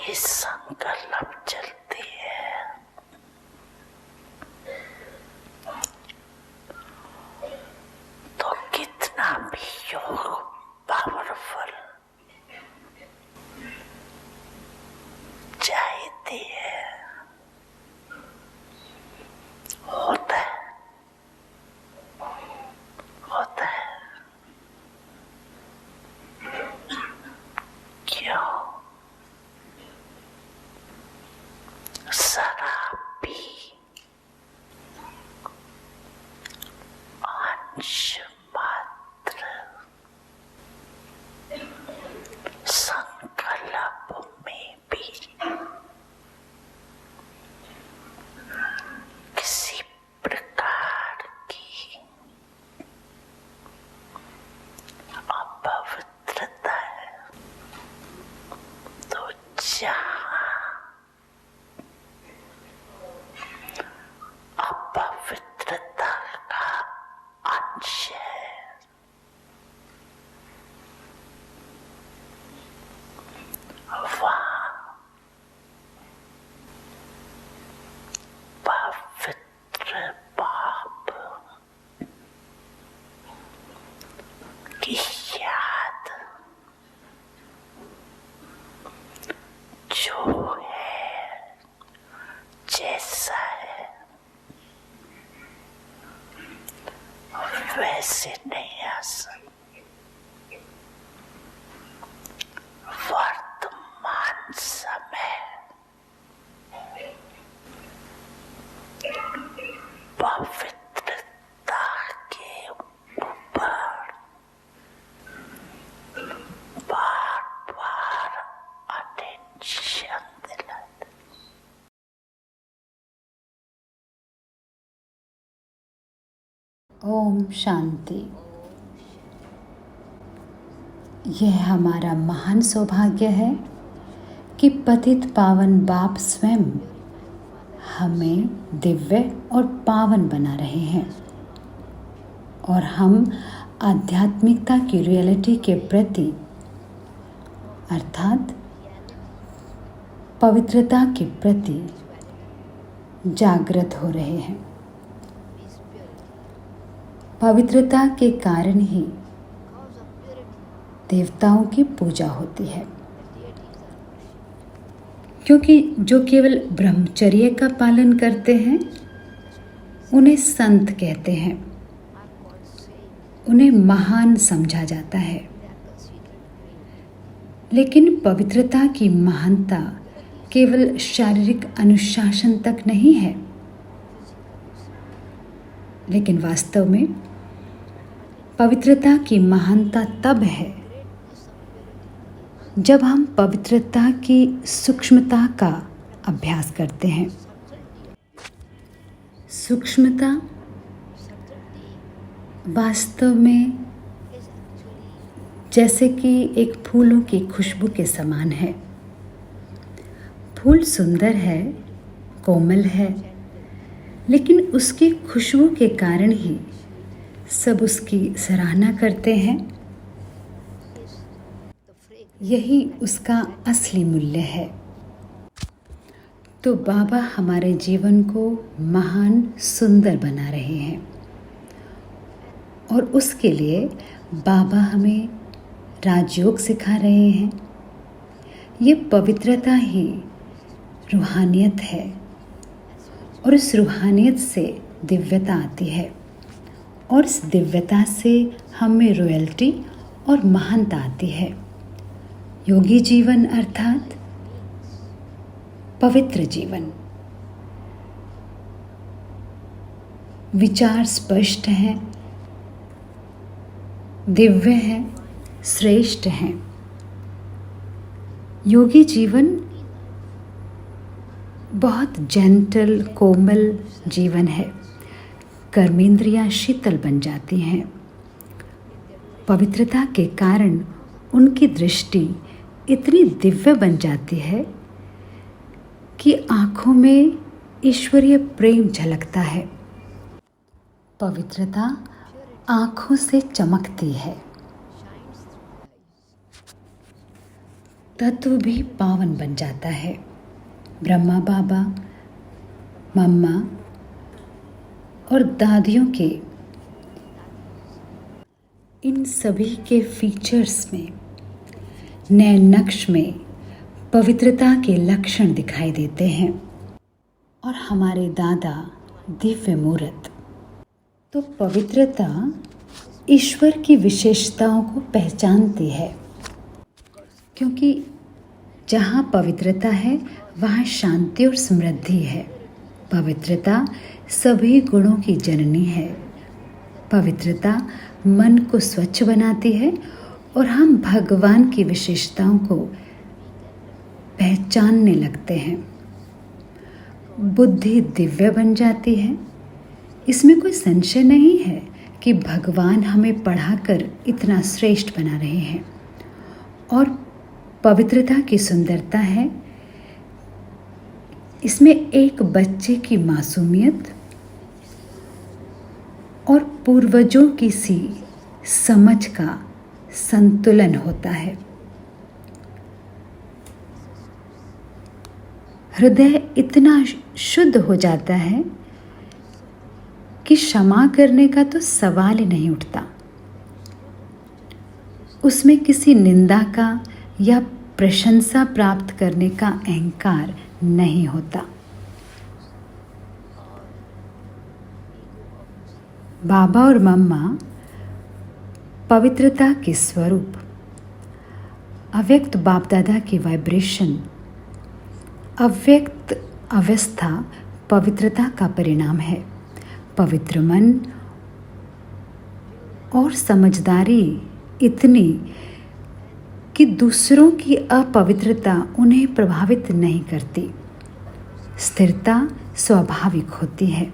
ही संकल्प चलती है। तो कितना भी योग पावरफुल चाहती है, होता है क्यों? शराबी अंश मात्र संकल्प में भी किसी प्रकार की अपवित्रता है। तो जहाँ अपवित्रता का अंश है, वहाँ पवित्र पाप की याद जो है, जैसा है वैसे नहीं आ सकती। वर्तमान समय पवित्रता के ऊपर बार बार अटेंशन दिलाते। ओम शांति। यह हमारा महान सौभाग्य है कि पतित पावन बाप स्वयं हमें दिव्य और पावन बना रहे हैं और हम आध्यात्मिकता की रियलिटी के प्रति अर्थात पवित्रता के प्रति जागृत हो रहे हैं। पवित्रता के कारण ही देवताओं की पूजा होती है, क्योंकि जो केवल ब्रह्मचर्य का पालन करते हैं उन्हें संत कहते हैं, उन्हें महान समझा जाता है। लेकिन पवित्रता की महानता केवल शारीरिक अनुशासन तक नहीं है, लेकिन वास्तव में पवित्रता की महानता तब है जब हम पवित्रता की सूक्ष्मता का अभ्यास करते हैं। सूक्ष्मता वास्तव में जैसे कि एक फूलों की खुशबू के समान है। फूल सुंदर है, कोमल है, लेकिन उसकी खुशबू के कारण ही सब उसकी सराहना करते हैं। यही उसका असली मूल्य है। तो बाबा हमारे जीवन को महान सुंदर बना रहे हैं और उसके लिए बाबा हमें राजयोग सिखा रहे हैं। ये पवित्रता ही रूहानियत है और इस रूहानियत से दिव्यता आती है और इस दिव्यता से हमें रॉयल्टी और महानता आती है। योगी जीवन अर्थात पवित्र जीवन। विचार स्पष्ट हैं, दिव्य हैं, श्रेष्ठ हैं। योगी जीवन बहुत जेंटल कोमल जीवन है। कर्मेंद्रियां शीतल बन जाती हैं। पवित्रता के कारण उनकी दृष्टि इतनी दिव्य बन जाती है कि आँखों में ईश्वरीय प्रेम झलकता है। पवित्रता आँखों से चमकती है। तत्व भी पावन बन जाता है। ब्रह्मा बाबा, मम्मा और दादियों के इन सभी के फीचर्स में, नए नक्श में पवित्रता के लक्षण दिखाई देते हैं। और हमारे दादा दिव्य मूर्त, तो पवित्रता ईश्वर की विशेषताओं को पहचानती है, क्योंकि जहाँ पवित्रता है वहाँ शांति और समृद्धि है। पवित्रता सभी गुणों की जननी है। पवित्रता मन को स्वच्छ बनाती है और हम भगवान की विशेषताओं को पहचानने लगते हैं। बुद्धि दिव्य बन जाती है। इसमें कोई संशय नहीं है कि भगवान हमें पढ़ाकर इतना श्रेष्ठ बना रहे हैं। और पवित्रता की सुंदरता है इसमें एक बच्चे की मासूमियत और पूर्वजों की सी समझ का संतुलन होता है। हृदय इतना शुद्ध हो जाता है कि क्षमा करने का तो सवाल ही नहीं उठता। उसमें किसी निंदा का या प्रशंसा प्राप्त करने का अहंकार नहीं होता। बाबा और मम्मा पवित्रता के स्वरूप, अव्यक्त बाप दादा की वाइब्रेशन, अव्यक्त अवस्था पवित्रता का परिणाम है। पवित्र मन और समझदारी इतनी कि दूसरों की अपवित्रता उन्हें प्रभावित नहीं करती। स्थिरता स्वाभाविक होती है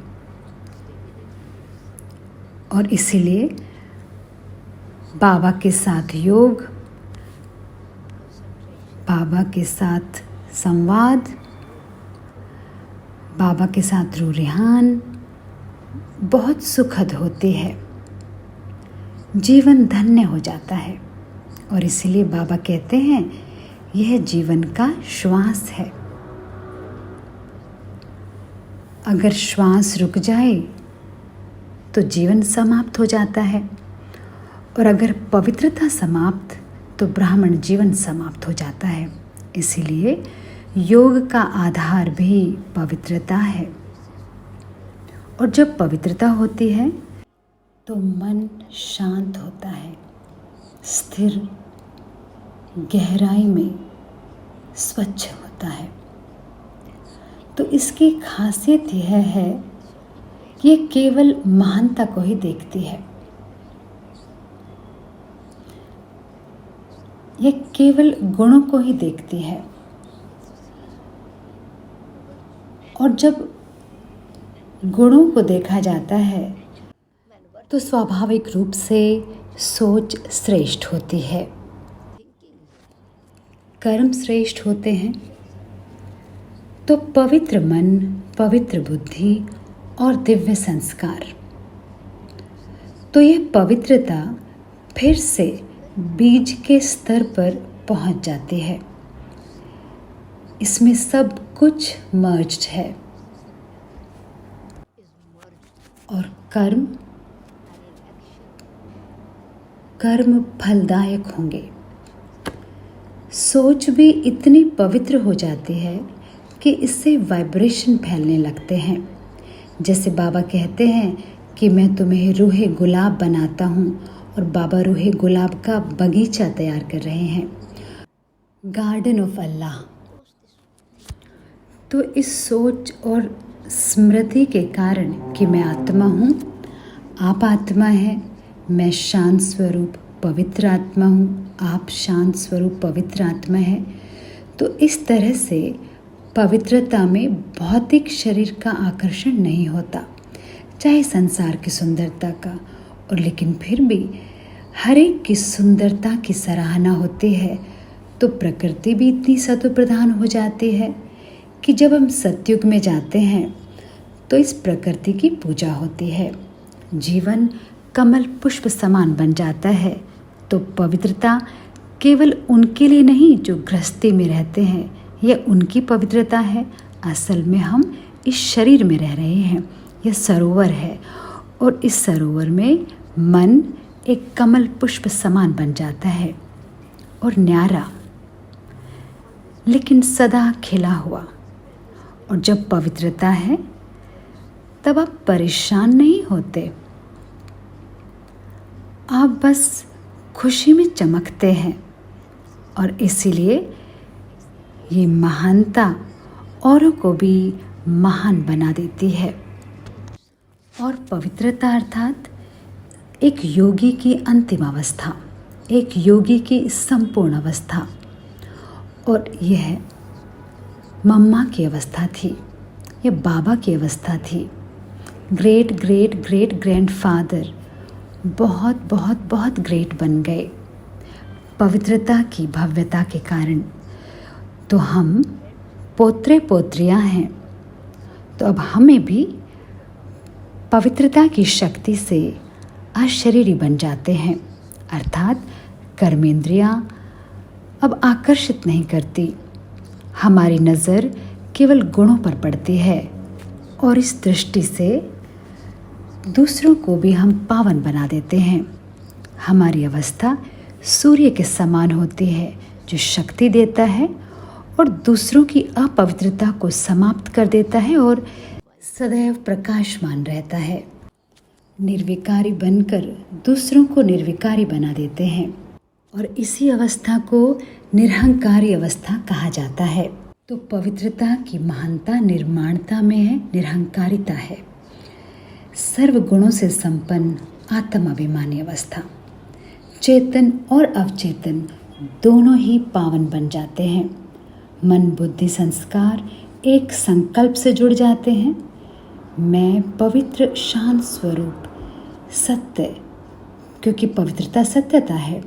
और इसीलिए बाबा के साथ योग, बाबा के साथ संवाद, बाबा के साथ रूहान बहुत सुखद होती है। जीवन धन्य हो जाता है और इसीलिए बाबा कहते हैं यह जीवन का श्वास है। अगर श्वास रुक जाए तो जीवन समाप्त हो जाता है और अगर पवित्रता समाप्त तो ब्राह्मण जीवन समाप्त हो जाता है। इसीलिए योग का आधार भी पवित्रता है। और जब पवित्रता होती है तो मन शांत होता है, स्थिर, गहराई में स्वच्छ होता है। तो इसकी खासियत यह है कि ये केवल महानता को ही देखती है। ये केवल गुणों को ही देखती है। और जब गुणों को देखा जाता है तो स्वाभाविक रूप से सोच श्रेष्ठ होती है, कर्म श्रेष्ठ होते हैं। तो पवित्र मन, पवित्र बुद्धि और दिव्य संस्कार, तो ये पवित्रता फिर से बीज के स्तर पर पहुंच जाती है। इसमें सब कुछ मर्ज्ड है और कर्म फलदायक होंगे। सोच भी इतनी पवित्र हो जाती है कि इससे वाइब्रेशन फैलने लगते हैं। जैसे बाबा कहते हैं कि मैं तुम्हें रूहे गुलाब बनाता हूँ और बाबा रूहे गुलाब का बगीचा तैयार कर रहे हैं, गार्डन ऑफ अल्लाह। तो इस सोच और स्मृति के कारण कि मैं आत्मा हूँ, आप आत्मा हैं, मैं शांत स्वरूप पवित्र आत्मा हूँ, आप शांत स्वरूप पवित्र आत्मा है। तो इस तरह से पवित्रता में भौतिक शरीर का आकर्षण नहीं होता, चाहे संसार की सुंदरता का, और लेकिन फिर भी हर एक की सुंदरता की सराहना होती है। तो प्रकृति भी इतनी सत्व प्रधान हो जाती है कि जब हम सतयुग में जाते हैं तो इस प्रकृति की पूजा होती है। जीवन कमल पुष्प समान बन जाता है। तो पवित्रता केवल उनके लिए नहीं जो गृहस्थी में रहते हैं, यह उनकी पवित्रता है। असल में हम इस शरीर में रह रहे हैं। यह सरोवर है और इस सरोवर में मन एक कमल पुष्प समान बन जाता है और न्यारा, लेकिन सदा खिला हुआ। और जब पवित्रता है तब आप परेशान नहीं होते, आप बस खुशी में चमकते हैं। और इसीलिए ये महानता औरों को भी महान बना देती है। और पवित्रता अर्थात एक योगी की अंतिम अवस्था, एक योगी की संपूर्ण अवस्था। और यह मम्मा की अवस्था थी, यह बाबा की अवस्था थी। ग्रेट ग्रेट ग्रेट ग्रैंडफादर बहुत बहुत बहुत ग्रेट बन गए पवित्रता की भव्यता के कारण। तो हम पोत्रे पोत्रियाँ हैं, तो अब हमें भी पवित्रता की शक्ति से अशरीरी बन जाते हैं। अर्थात कर्मेंद्रियाँ अब आकर्षित नहीं करती, हमारी नज़र केवल गुणों पर पड़ती है। और इस दृष्टि से दूसरों को भी हम पावन बना देते हैं। हमारी अवस्था सूर्य के समान होती है, जो शक्ति देता है और दूसरों की अपवित्रता को समाप्त कर देता है और सदैव प्रकाशमान रहता है। निर्विकारी बनकर दूसरों को निर्विकारी बना देते हैं और इसी अवस्था को निरहंकारी अवस्था कहा जाता है। तो पवित्रता की महानता निर्माणता में है, निरहंकारिता है, सर्व गुणों से संपन्न आत्म अभिमानी अवस्था। चेतन और अवचेतन दोनों ही पावन बन जाते हैं। मन बुद्धि संस्कार एक संकल्प से जुड़ जाते हैं। मैं पवित्र शांत स्वरूप सत्य, क्योंकि पवित्रता सत्यता है,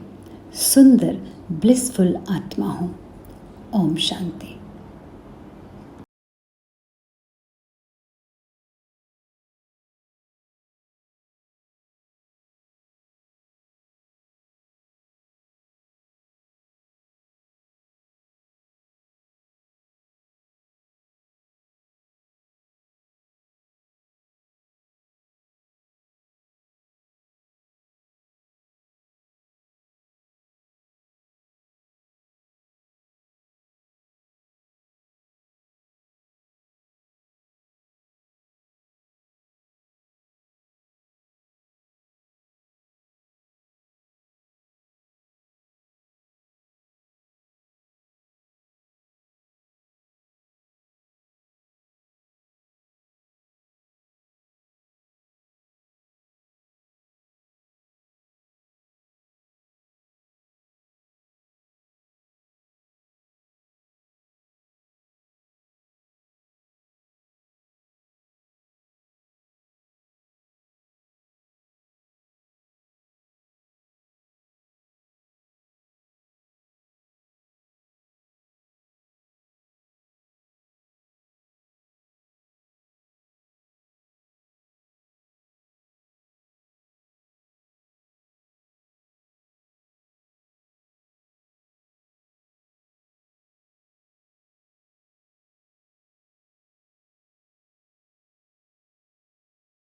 सुंदर ब्लिसफुल आत्मा हूँ। ओम शांति।